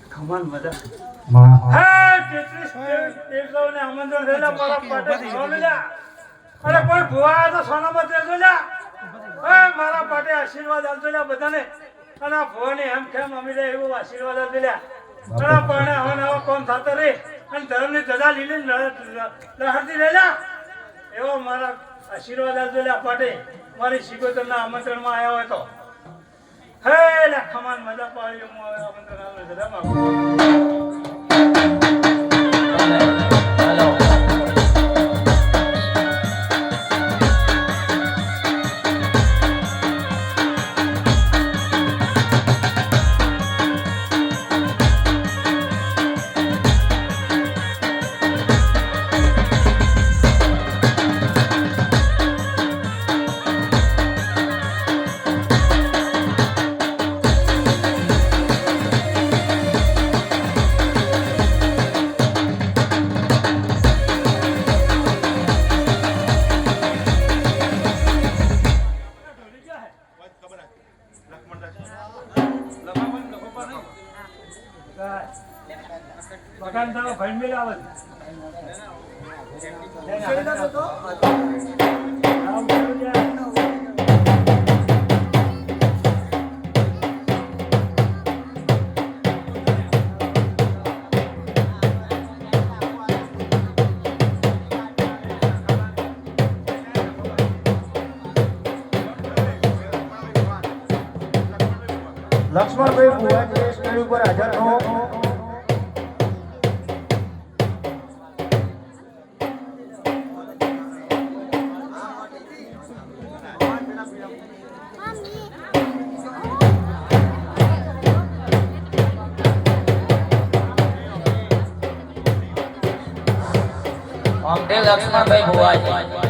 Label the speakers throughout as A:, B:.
A: ખમાન મજા
B: માં
A: હે 33 દેવને આમંત્રણ દેલા મારા પાટે જોલેલા અરે કોઈ ભુવા તો સોનામાં દેજોલા હે મારા પાટે આશીર્વાદ આલજોલા બધાને અને ભુવાની એમ કેમ અમીરે એવો આશીર્વાદ આલજોલા અને પણ હવે નવો કોમ થાતો રે અને ધર્મની ધજા લીલી લહરતી રહેલા એવો મારા આશીર્વાદ આલજોલા પાટે મારી શિકોતરના આમંત્રણમાં આવ્યો હોય તો હે લા ખમાન મજા પાડી હું આમંત્રણ આલે ધજા માં બગાન તો ભાઈ મેલ આવે
B: લક્ષ્મણભાઈ ભુવા જે સ્ટેજ ઉપર હાજર હો
C: લક્ષ્મણભાઈ ભુવાજી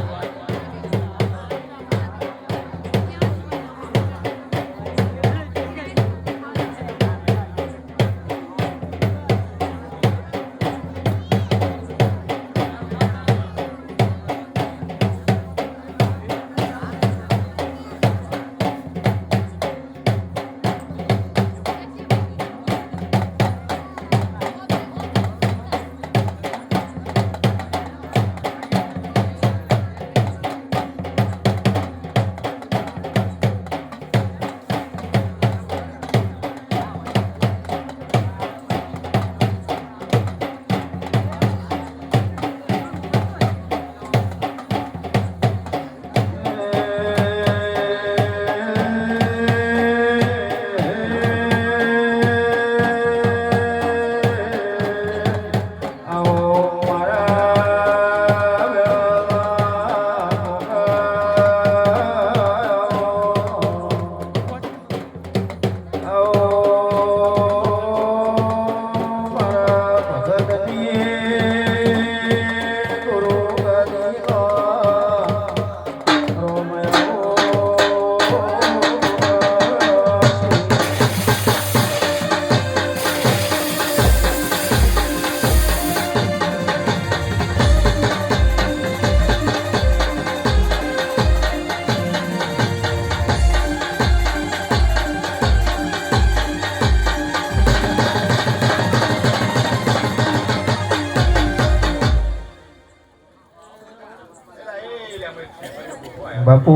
B: બાપુ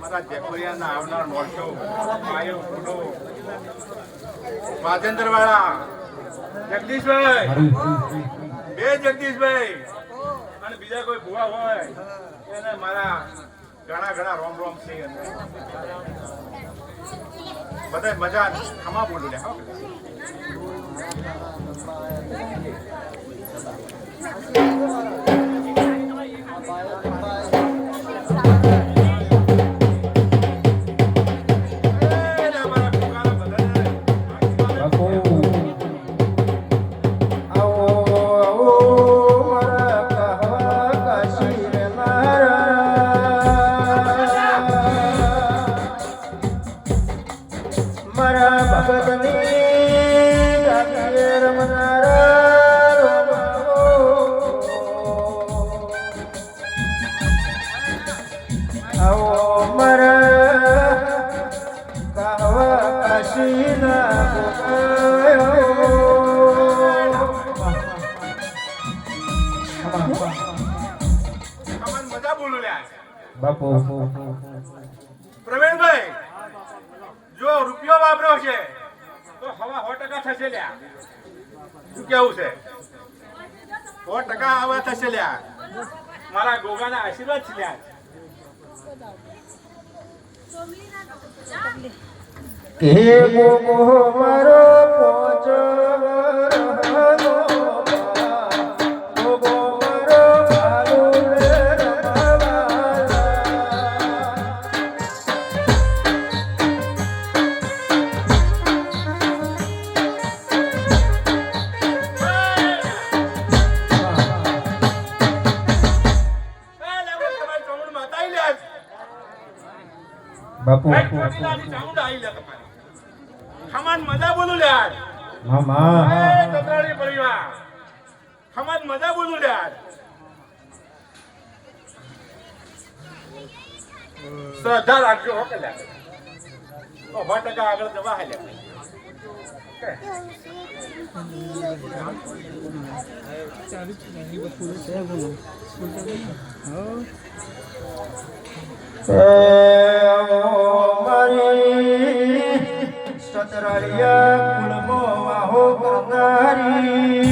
D: મારા જેપુરિયાના આવનાર મોરચો આયો ફૂડો રાજેન્દ્રવાળા જગદીશભાઈ બે જગદીશભાઈ અને બીજા કોઈ ભુવા હોય એને મારા ઘણા ઘણા રોમ રોમ છે બધા મજા ખમા બોલું લે હો
B: કાવા કાશીના
D: ખમણ મજા બોલું લ્યા
B: બાપુ
D: પ્રવીણભાઈ જો રૂપિયો વાપર્યો છે તો હવા 100% થશે લ્યા શું કેવું છે 100% હવા થશે લ્યા મારા ગોગાના આશીર્વાદ છે લ્યા
B: કે ગોગો મારો પોચ વરહનો ગોગો મારો ભાલુલે રમાવાલા બાપુ
D: ખમણ મજા બોલું લ્યા
B: મામા
D: તતરાડી પરિવાર ખમણ મજા બોલું લ્યા શ્રદ્ધા રાખજો હો કે લ્યા તો 100% આગળ જવા હે લ્યા
B: મારી સતરાળિયા કુલમો વાહો કરનારી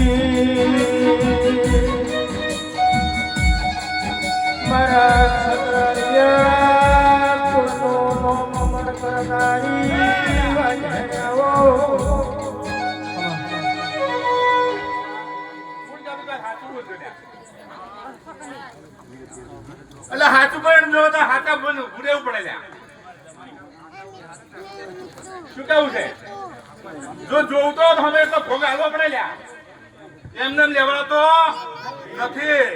B: મારા સતરાળિયા કુલમો મમન કરનારી વાજણાઓ
D: એટલે હાચું પણ જો તો હાચા બનવું ભૂરેવું પડે લ્યા શું કેવું છે જો જોવું તો અમે એટલો ભોગ હાલવો પડે લ્યા એમને એમ લેવડાતો નથી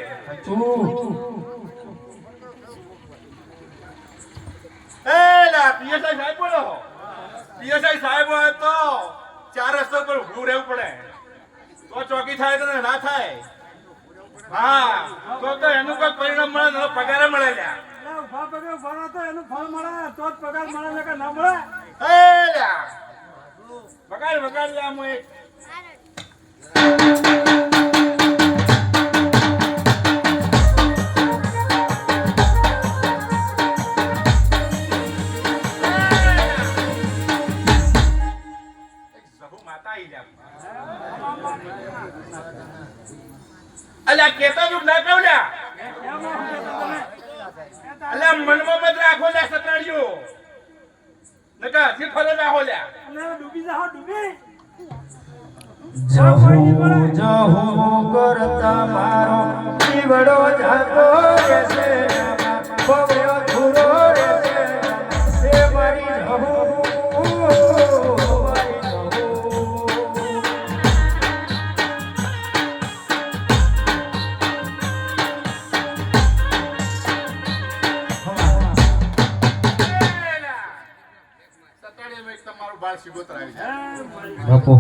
D: એ લા પીએસઆઈ સાહેબ બોલો પીએસઆઈ સાહેબ હોય તો 4 રસ્તા પર ઊભું રહેવું પડે તો ચોકી થાય તો ના થાય હા તો એનું કોઈ પરિણામ મળે ને પગાર મળે લ્યા
A: ઉભા પગે ઉભા રહો તો એનું ફળ મળે તો જ પગાર મળે ને કે ના મળે
D: એ લ્યા પગાર લ્યા હું એક અલ્યા કેતા તું ના કહું લ્યા અલ્યા મનમાં મત રાખો લ્યા સતરાડીઓ નકા હજી ફરે રાખો લ્યા
A: અને ડૂબી જાઓ ડૂબી
B: જહુ કરતા મારો જીવડો જાતો રહેશે બબડો ધૂરો રહેશે એ મારી જહુ
D: તમારું બાળ શિગોતર આવી જાય
B: બાપુ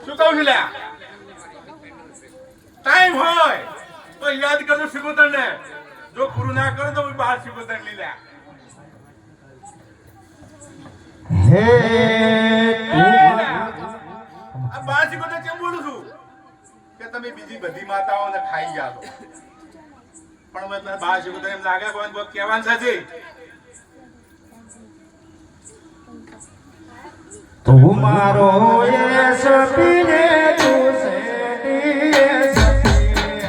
D: શું કહું છું લ્યા ટાઈમ હોય તો યાદ કરજો શિગોતર ને જો પૂરું ના કરો તો બાળ શિગોતર લઈ લ્યા
B: હે
D: આ બાળ શિગોતર કેમ બોલું છું કે તમે બીજી બધી માતાઓને ખાઈ ગયા છો પણ મેં બાળ શિગોતર એમ લાગે કોઈ કહેવાનું છે
B: તું મારો યસ પીને તું સેડી સખી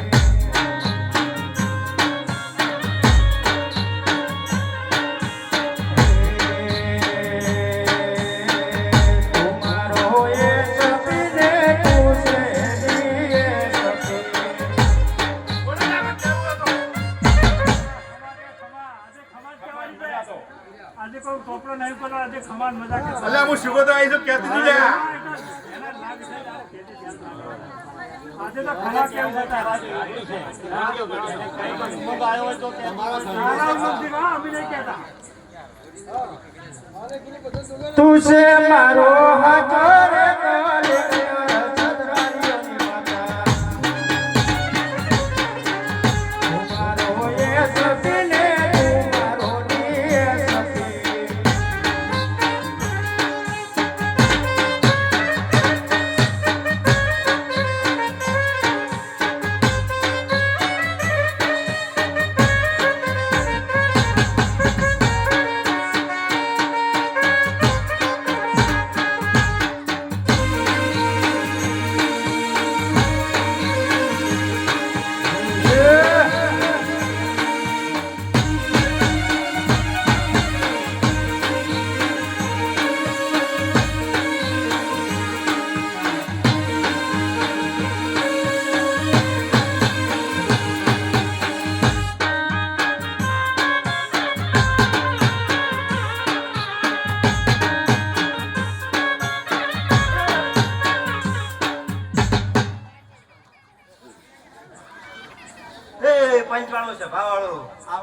B: તું મારો યસ પીને તું સેડી સખી
A: આજે કોઈ ચોપડો નહીં પડે આજે ખમાન મજા કે
D: અલ્યા હું શિગોતર આવી છું કહેતી છું લ્યા
A: આજે તો ખમા કેમ થતા અમે નહીં કહેતા
B: તું છે મારો હાથ રે કાલે સતરાળિયાની માતા તું મારો યસ પીને તું મારો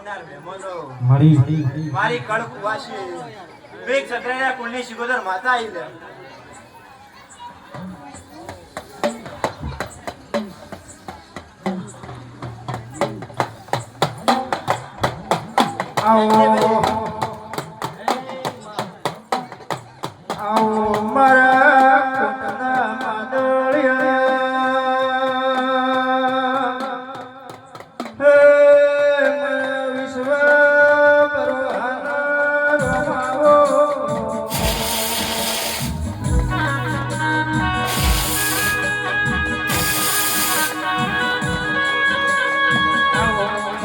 C: આવનાર મહેમાનો
B: મળી
C: મારી કળ કુવાસી વેગ સત્રેના કુળની શિગોદર માતા આવી લે
B: આવો આવો મારા કટના માદળિયા હે મારા વિશ્વ પરવાના રમાવો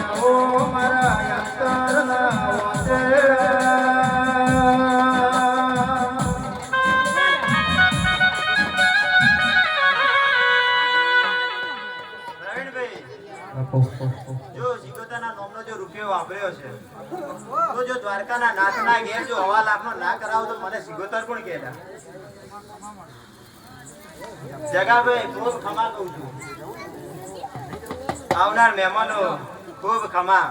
B: આવો મારા યંતરના વાદળા
C: પ્રવીણભાઈ જો શિગોતરના નામનો જો રૂપિયો વાપર્યો છે તો જો દ્વારકાના નાથના ઘેર જો હવા લાખનો ના કરાવો તો મને શિગોતર પણ કહેતા જગાભાઈ ખૂબ ખમા કહું છું આવનાર મહેમાનો ખૂબ ખમા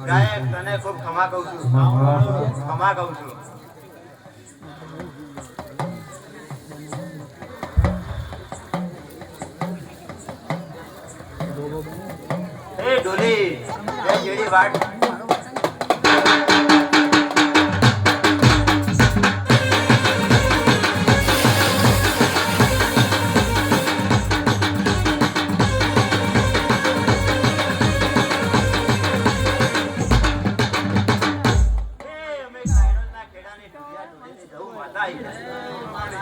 C: ગાયક તને ખૂબ ખમા કહું છું ખમા કહું છું એ ડોલી એ જેડી વાટ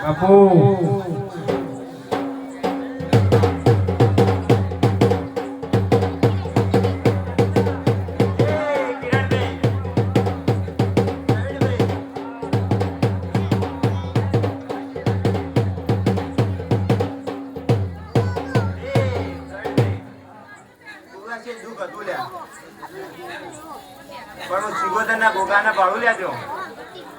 B: બાપુ
C: ગોગાના ભાડું લેજો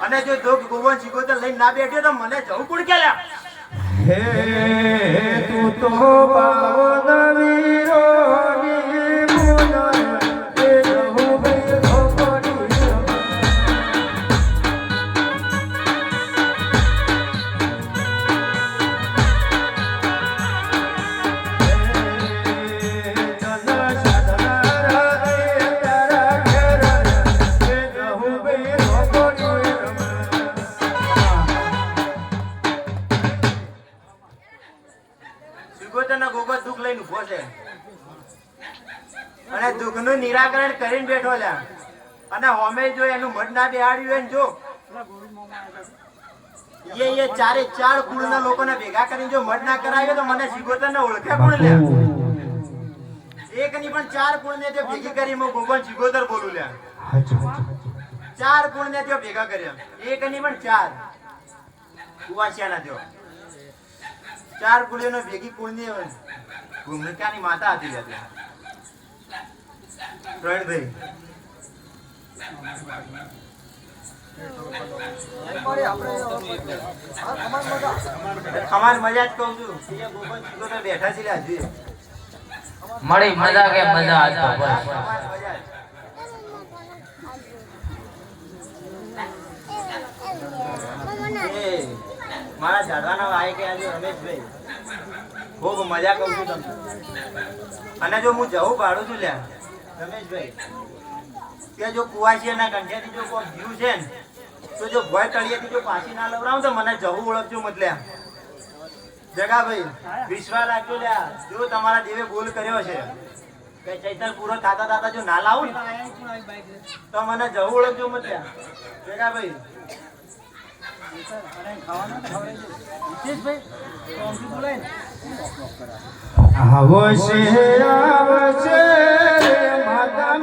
C: અને જો દોગ ગોવન શિગોતર લઈને ના બેઠ્યો તો મને જવું કુડ કે લ્યા
B: હે તું તો પાવન વીરોની મુનર એ રહુ ભાઈ ભોપડી ચંદ્ર સાધના રે તારા ઘેર એ રહુ ભાઈ ભોપડી
C: શિગોતરના ગોગો દુઃખ લઈને ઉભો છે અને દુઃખનું નિરાકરણ કરીને બેઠો લ્યા અને હોમે જો એનું મઢ ના બેહાડ્યું હોય ને જો એ ચારે ચાર કુળના લોકોને ભેગા કરીને જો મઢ ના કરાવ્યો તો મને શિગોતરને ઓળખે કોણ લ્યા એક ની પણ ચાર કુળને તે ભેગી કરી હું ગોગન શિગોતર બોલું લ્યા ચાર કુળને તે ભેગા કર્યા એક ની પણ ચાર કુવાસિયાના થયો ચાર કુળીઓનો ભેગી કુળની ભૂમિકાની માતા હતી એટલે પ્રવીણભાઈ ખમાન મજા જ કહું છું એ ગોગન શિગોતર બેઠા છે લ્યા હજુ
E: મળી મજા કે મજા આજ તો બસ
C: ખમાન મજા જ. એ મારા ઝાડવાના વાય કે આજે રમેશભાઈ ખૂબ મજા કહું છું તમને અને જો હું જવું ભાડું છું લ્યા રમેશભાઈ કે જો કુવાસીના કંઠેથી જો કોઈ જીવ છે ને તો જો ભય તળિયેથી જો પાછી ના લવરાવું તો મને જવું ઓળખજો મતલ્યા જગાભાઈ વિશ્વાસ રાખજો લ્યા જો તમારા દેવે બોલ કર્યો છે કે ચૈતર પૂરો થાતા થાતા જો ના લાવું ને તો મને જવું ઓળખજો મતલ્યા જગાભાઈ
B: આવશે આવશે માતા